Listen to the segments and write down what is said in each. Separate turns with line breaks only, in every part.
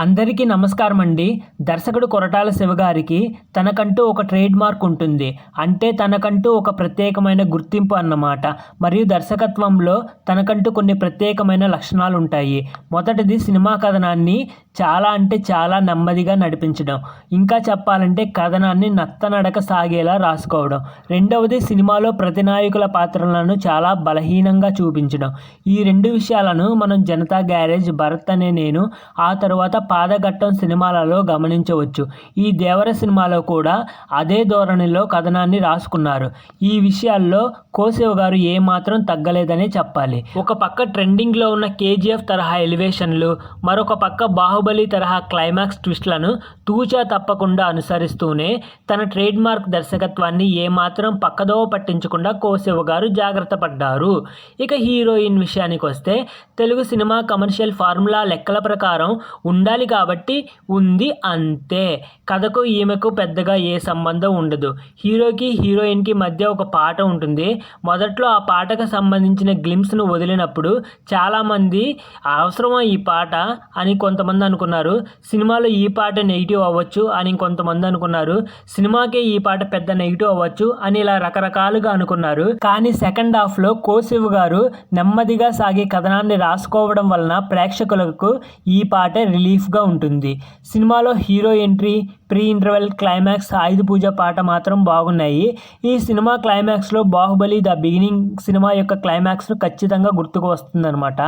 అందరికీ నమస్కారం అండి. దర్శకుడు కొరటాల శివ గారికి తనకంటూ ఒక ట్రేడ్ మార్క్ ఉంటుంది. అంటే తనకంటూ ఒక ప్రత్యేకమైన గుర్తింపు అన్నమాట. మరియు దర్శకత్వంలో తనకంటూ కొన్ని ప్రత్యేకమైన లక్షణాలు ఉంటాయి. మొదటిది సినిమా కథనాన్ని చాలా అంటే చాలా నెమ్మదిగా నడిపించడం. ఇంకా చెప్పాలంటే కథనాన్ని నత్తనడక సాగేలా రాసుకోవడం. రెండవది సినిమాలో ప్రతినాయకుల పాత్రలను చాలా బలహీనంగా చూపించడం. ఈ రెండు విషయాలను మనం జనతా గ్యారేజ్, భరత్ అనే నేను, ఆ తరువాత పాదఘట్టం సినిమాలలో గమనించవచ్చు. ఈ దేవర సినిమాలో కూడా అదే ధోరణిలో కథనాన్ని రాసుకున్నారు. ఈ విషయాల్లో కోశివ గారు ఏమాత్రం తగ్గలేదనే చెప్పాలి. ఒక పక్క ట్రెండింగ్లో ఉన్న కేజీఎఫ్ తరహా ఎలివేషన్లు, మరొక పక్క బాహుబలి తరహా క్లైమాక్స్ ట్విస్ట్లను తూచా తప్పకుండా అనుసరిస్తూనే తన ట్రేడ్ మార్క్ దర్శకత్వాన్ని ఏమాత్రం పక్కదోవ పట్టించకుండా కోశివ గారు జాగ్రత్త పడ్డారు. ఇక హీరోయిన్ విషయానికి వస్తే తెలుగు సినిమా కమర్షియల్ ఫార్ములా లెక్కల ప్రకారం ఉండాలి కాబట్టి ఉంది అంతే. కథకు ఈమెకు పెద్దగా ఏ సంబంధం ఉండదు. హీరోకి హీరోయిన్కి మధ్య ఒక పాట ఉంటుంది. మొదట్లో ఆ పాటకు సంబంధించిన గ్లిమ్స్ను వదిలినప్పుడు చాలామంది అవసరమా ఈ పాట అని కొంతమంది అనుకున్నారు. సినిమాలో ఈ పాట నెగిటివ్ అవ్వచ్చు అని కొంతమంది అనుకున్నారు. సినిమాకే ఈ పాట పెద్ద నెగిటివ్ అవ్వచ్చు అని ఇలా రకరకాలుగా అనుకున్నారు. కానీ సెకండ్ హాఫ్లో కోశివ గారు నెమ్మదిగా సాగే కథనాన్ని రాసుకోవడం వలన ప్రేక్షకులకు ఈ పాటే రిలీఫ్గా ఉంటుంది. సినిమాలో hero entry, pre interval, climax, Ayudha Puja పాట మాత్రం బాగున్నాయి. ఈ సినిమా క్లైమాక్స్లో బాహుబలి ద బిగినింగ్ సినిమా యొక్క క్లైమాక్స్ను ఖచ్చితంగా గుర్తుకు వస్తుందన్నమాట.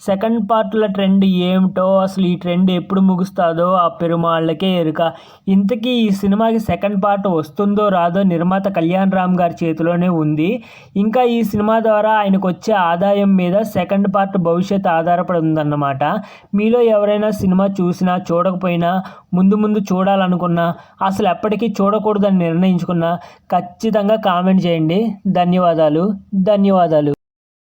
సెకండ్ పార్ట్లో ట్రెండ్ ఏమిటో, అసలు ఈ ట్రెండ్ ఎప్పుడు ముగుస్తుందో ఆ పెరుమాళ్ళకే ఎరుక. ఇంతకీ ఈ సినిమాకి సెకండ్ పార్ట్ వస్తుందో రాదో నిర్మాత కళ్యాణ్ రామ్ గారి చేతిలోనే ఉంది. ఇంకా ఈ సినిమా ద్వారా ఆయనకు వచ్చే ఆదాయం మీద సెకండ్ పార్ట్ భవిష్యత్తు ఆధారపడి ఉందన్నమాట. మీలో ఎవరైనా సినిమా చూసినా చూడకపోయినా ముందు చూడాలనుకున్నా, అసలు ఎప్పటికీ చూడకూడదని నిర్ణయించుకున్నా ఖచ్చితంగా కామెంట్ చేయండి. ధన్యవాదాలు.